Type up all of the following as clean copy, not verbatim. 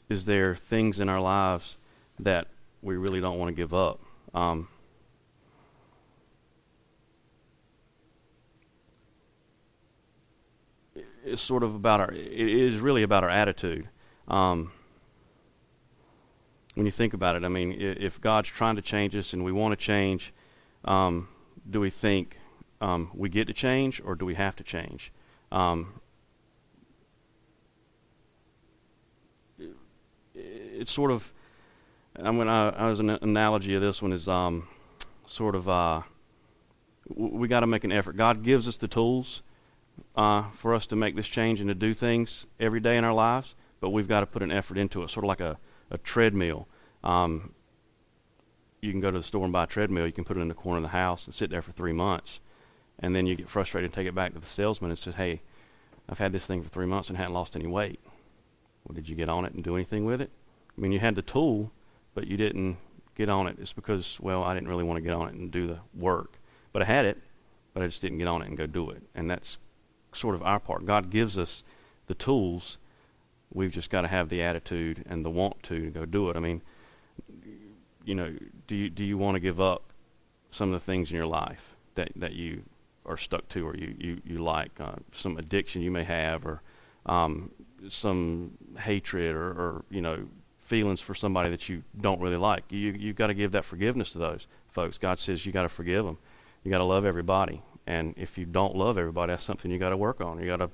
is there things in our lives that we really don't want to give up? It's sort of about it is really about our attitude. When you think about it, I mean, if God's trying to change us and we want to change, do we think we get to change, or do we have to change? It's sort of, I was an analogy of this one is sort of we got to make an effort. God gives us the tools for us to make this change and to do things every day in our lives, but we've got to put an effort into it, sort of like a treadmill. You can go to the store and buy a treadmill. You can put it in the corner of the house and sit there for 3 months, and then you get frustrated and take it back to the salesman and say, hey, I've had this thing for 3 months and hadn't lost any weight. Well, did you get on it and do anything with it? I mean, you had the tool, but you didn't get on it. It's because, well, I didn't really want to get on it and do the work. But I had it, but I just didn't get on it and go do it. And that's sort of our part. God gives us the tools. We've just got to have the attitude and the want to go do it. I mean, you know, do you want to give up some of the things in your life that you are stuck to, or you like, some addiction you may have, or some hatred, or you know, feelings for somebody that you don't really like? You've got to give that forgiveness to those folks. God says you got to forgive them. You got to love everybody. And if you don't love everybody, that's something you got to work on. You got to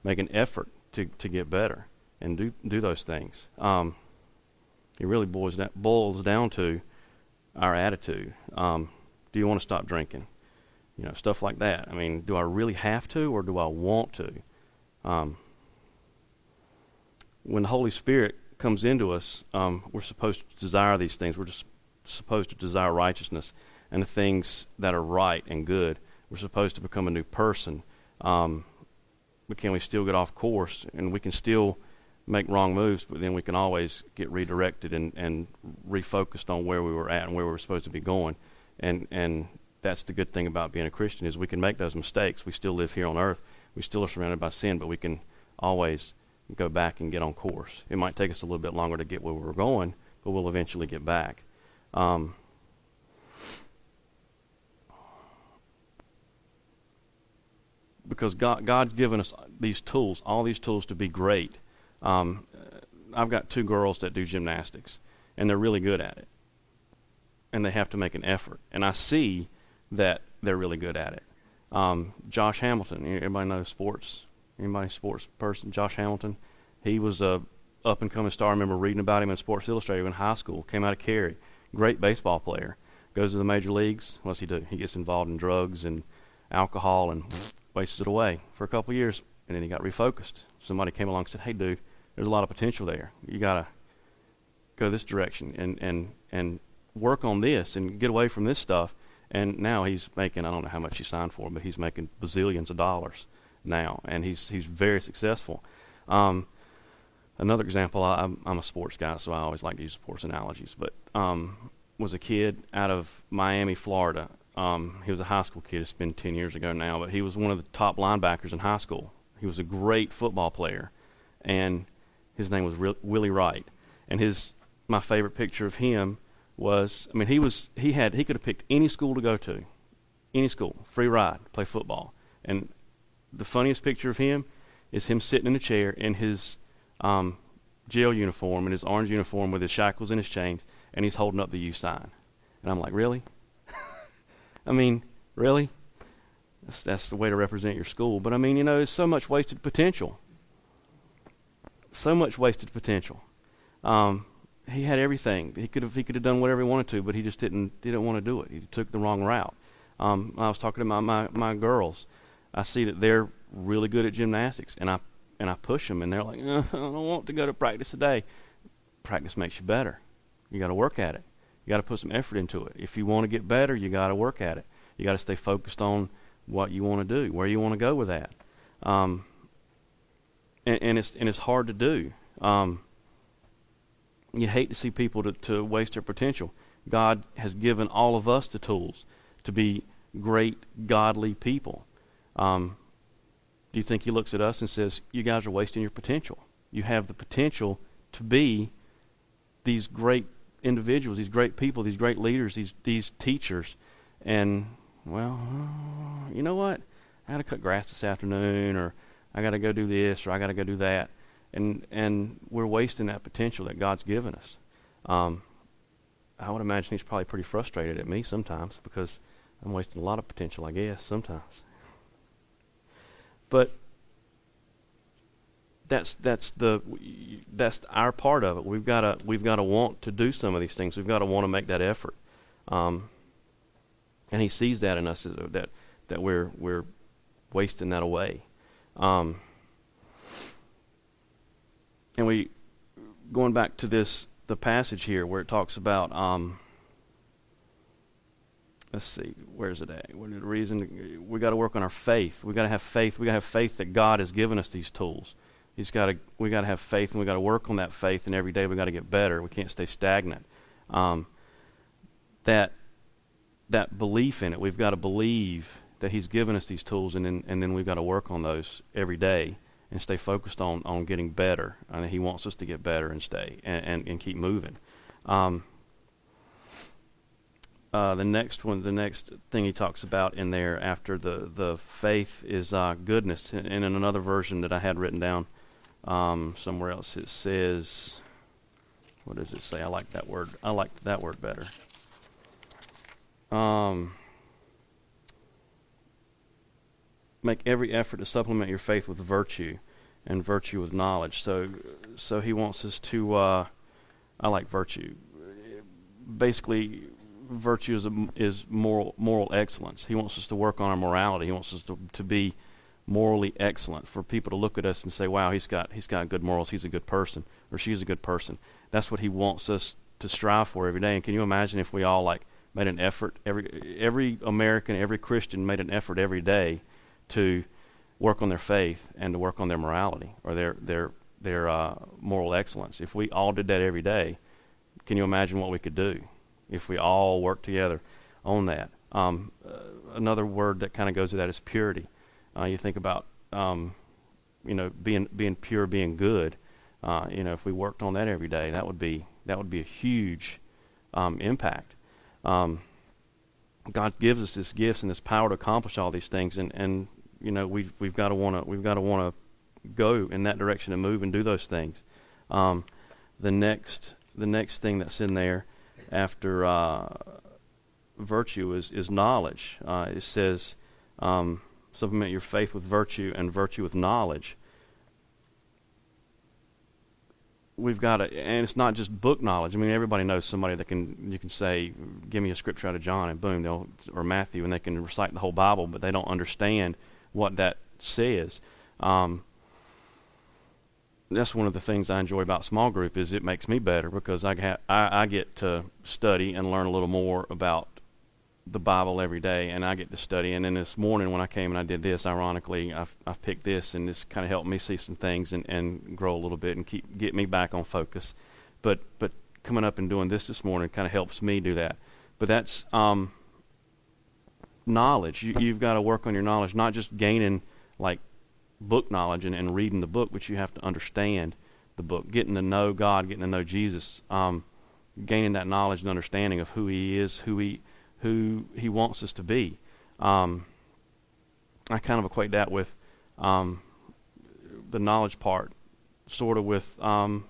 make an effort to get better and do those things. It really boils down to our attitude. Do you want to stop drinking? You know, stuff like that. I mean, do I really have to, or do I want to? When the Holy Spirit comes into us, we're supposed to desire these things. We're just supposed to desire righteousness and the things that are right and good. We're supposed to become a new person. But can we still get off course? And we can still make wrong moves, but then we can always get redirected and refocused on where we were at and where we were supposed to be going. And that's the good thing about being a Christian, is we can make those mistakes. We still live here on earth. We still are surrounded by sin, but we can always go back and get on course. It might take us a little bit longer to get where we're going, but we'll eventually get back. Because God's given us these tools, all these tools to be great. I've got 2 girls that do gymnastics, and they're really good at it. And they have to make an effort. And I see that they're really good at it. Josh Hamilton, everybody knows sports? Anybody sports person? Josh Hamilton, he was a up-and-coming star. I remember reading about him in Sports Illustrated in high school. Came out of Cary. Great baseball player. Goes to the major leagues. What's he do? He gets involved in drugs and alcohol and wastes it away for a couple of years. And then he got refocused. Somebody came along and said, hey, dude, there's a lot of potential there. You got to go this direction and work on this and get away from this stuff. And now he's making, I don't know how much he signed for, but he's making bazillions of dollars now. And he's very successful. Another example, I'm a sports guy, so I always like to use sports analogies, but was a kid out of Miami, Florida. He was a high school kid. It's been 10 years ago now, but he was one of the top linebackers in high school. He was a great football player, and his name was Willie Wright. And my favorite picture of him was, I mean, he could have picked any school to go to, any school, free ride, play football. And the funniest picture of him is him sitting in a chair in his jail uniform, in his orange uniform with his shackles and his chains, and he's holding up the U sign. And I'm like, really? I mean, really? That's the way to represent your school. But I mean, you know, there's so much wasted potential. So much wasted potential. He had everything. He could have done whatever he wanted to, but he just didn't want to do it. He took the wrong route. I was talking to my girls. I see that they're really good at gymnastics, and I push them, and they're like, I don't want to go to practice today. Practice makes you better. You got to work at it. You got to put some effort into it. If you want to get better, you got to work at it. You got to stay focused on what you want to do, where you want to go with that. And it's hard to do. You hate to see people to waste their potential. God has given all of us the tools to be great, godly people. Do you think he looks at us and says, you guys are wasting your potential? You have the potential to be these great individuals, these great people, these great leaders, these teachers. And, well, you know what? I got to cut grass this afternoon, or I got to go do this, or I got to go do that. And we're wasting that potential that God's given us. I would imagine he's probably pretty frustrated at me sometimes because I'm wasting a lot of potential, I guess, sometimes. But that's our part of it. We've got to want to do some of these things. We've got to want to make that effort. And he sees that in us, that we're wasting that away. And we, going back to the passage here where it talks about, let's see, where's it at? What is the reason? We got to work on our faith. We got to have faith. We got to have faith that God has given us these tools. We got to have faith, and we got to work on that faith. And every day we got to get better. We can't stay stagnant. That belief in it, we've got to believe that He's given us these tools, and then we've got to work on those every day and stay focused on getting better. And He wants us to get better and stay and keep moving. The next thing he talks about in there after the faith is goodness. And in another version that I had written down somewhere else, it says, what does it say? I like that word. I like that word better. Make every effort to supplement your faith with virtue, and virtue with knowledge. So he wants us to. I like virtue. Basically, virtue is moral excellence. He wants us to work on our morality. He wants us to be morally excellent, for people to look at us and say, "Wow, he's got good morals. He's a good person, or she's a good person." That's what he wants us to strive for every day. And can you imagine if we all made an effort, every American, every Christian made an effort every day to work on their faith and to work on their morality or their moral excellence. If we all did that every day, can you imagine what we could do if we all worked together on that? Another word that kind of goes with that is purity. You think about being pure, being good. If we worked on that every day, that would be a huge impact. God gives us this gifts and this power to accomplish all these things, and we've got to want to go in that direction and move and do those things. The next thing that's in there after virtue is knowledge. It says, supplement your faith with virtue and virtue with knowledge. We've got to, and it's not just book knowledge. I mean, everybody knows somebody that you can say, give me a scripture out of John, and boom, or Matthew, and they can recite the whole Bible, but they don't understand what that says. That's one of the things I enjoy about small group, is it makes me better because I get to study and learn a little more about the Bible every day, and I get to study. And then this morning when I came and I did this, ironically, I've picked this, and this kind of helped me see some things and grow a little bit and get me back on focus. But coming up and doing this morning kind of helps me do that. But that's knowledge. You've got to work on your knowledge, not just gaining book knowledge and reading the book, but you have to understand the book, getting to know God, getting to know Jesus, gaining that knowledge and understanding of who He is, who He wants us to be. I kind of equate that with the knowledge part, sort of with like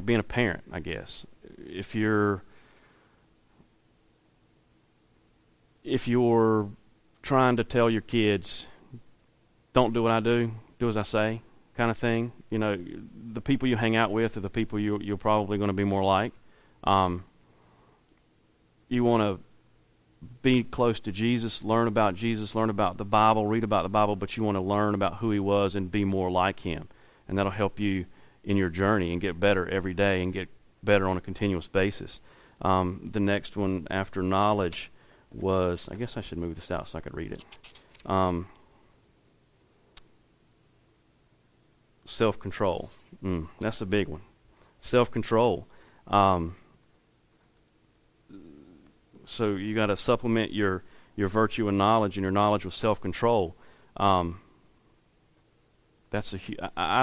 being a parent, I guess. If you're trying to tell your kids, don't do what I do, do as I say, kind of thing. The people you hang out with are the people you're probably going to be more like. You want to be close to Jesus, learn about Jesus, learn about the Bible, read about the Bible, but you want to learn about who He was and be more like Him. And that'll help you in your journey and get better every day and get better on a continuous basis. The next one after knowledge was, I guess I should move this out so I could read it. Self-control. That's a big one. Self-control. So you got to supplement your virtue and knowledge, and your knowledge with self-control. I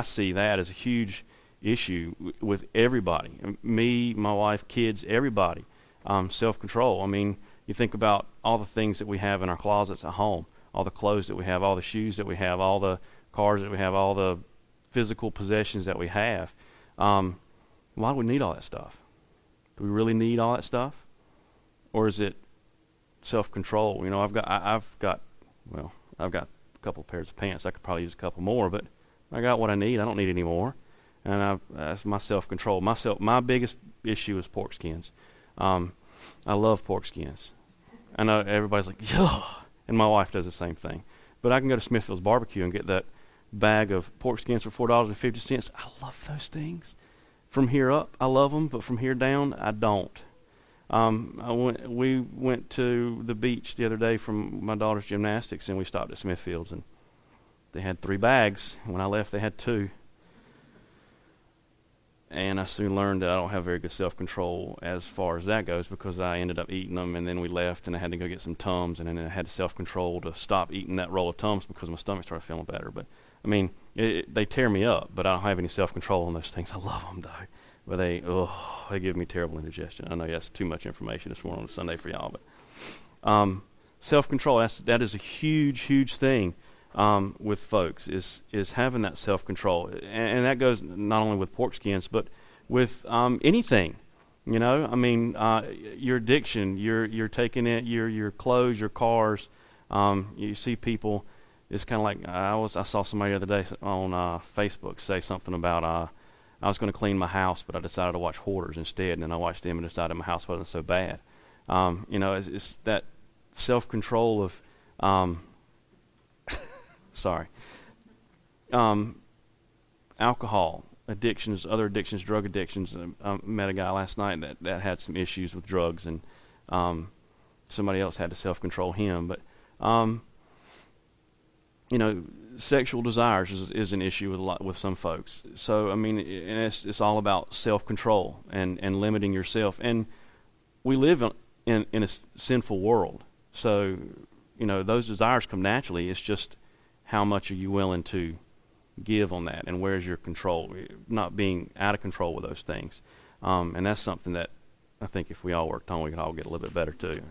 see that as a huge issue with everybody. Me, my wife, kids, everybody. Self-control. I mean, you think about all the things that we have in our closets at home, all the clothes that we have, all the shoes that we have, all the cars that we have, all the physical possessions that we have. Why do we need all that stuff? Do we really need all that stuff? Or is it self-control? You know, I've got a couple pairs of pants. I could probably use a couple more, but I got what I need. I don't need any more. And that's my self-control. My biggest issue is pork skins. I love pork skins. I know everybody's like, yeah, and my wife does the same thing. But I can go to Smithfield's Barbecue and get that bag of pork skins for $4.50. I love those things. From here up, I love them, but from here down, I don't. We went to the beach the other day from my daughter's gymnastics, and we stopped at Smithfield's, and they had 3 bags. When I left, they had 2. And I soon learned that I don't have very good self-control as far as that goes, because I ended up eating them, and then we left, and I had to go get some Tums, and then I had self-control to stop eating that roll of Tums because my stomach started feeling better. But, I mean, they tear me up, but I don't have any self-control on those things. I love them, though. But they give me terrible indigestion. I know that's too much information this morning on a Sunday for y'all, but self-control, that is a huge, huge thing with folks, is having that self-control. And that goes not only with pork skins, but with anything. You know, I mean, your addiction, you're taking it, your clothes, your cars. You see people, it's kind of like, I saw somebody the other day on Facebook say something about, I was going to clean my house, but I decided to watch Hoarders instead, and then I watched them and decided my house wasn't so bad. You know, it's that self-control of, alcohol addictions, other addictions, drug addictions. I met a guy last night that had some issues with drugs, and somebody else had to self-control him. But, you know, sexual desires is an issue with some folks. So, I mean, it's all about self-control and limiting yourself. And we live in a sinful world. So, you know, those desires come naturally. It's just how much are you willing to give on that, and where's your control, not being out of control with those things. And that's something that I think if we all worked on, we could all get a little bit better too.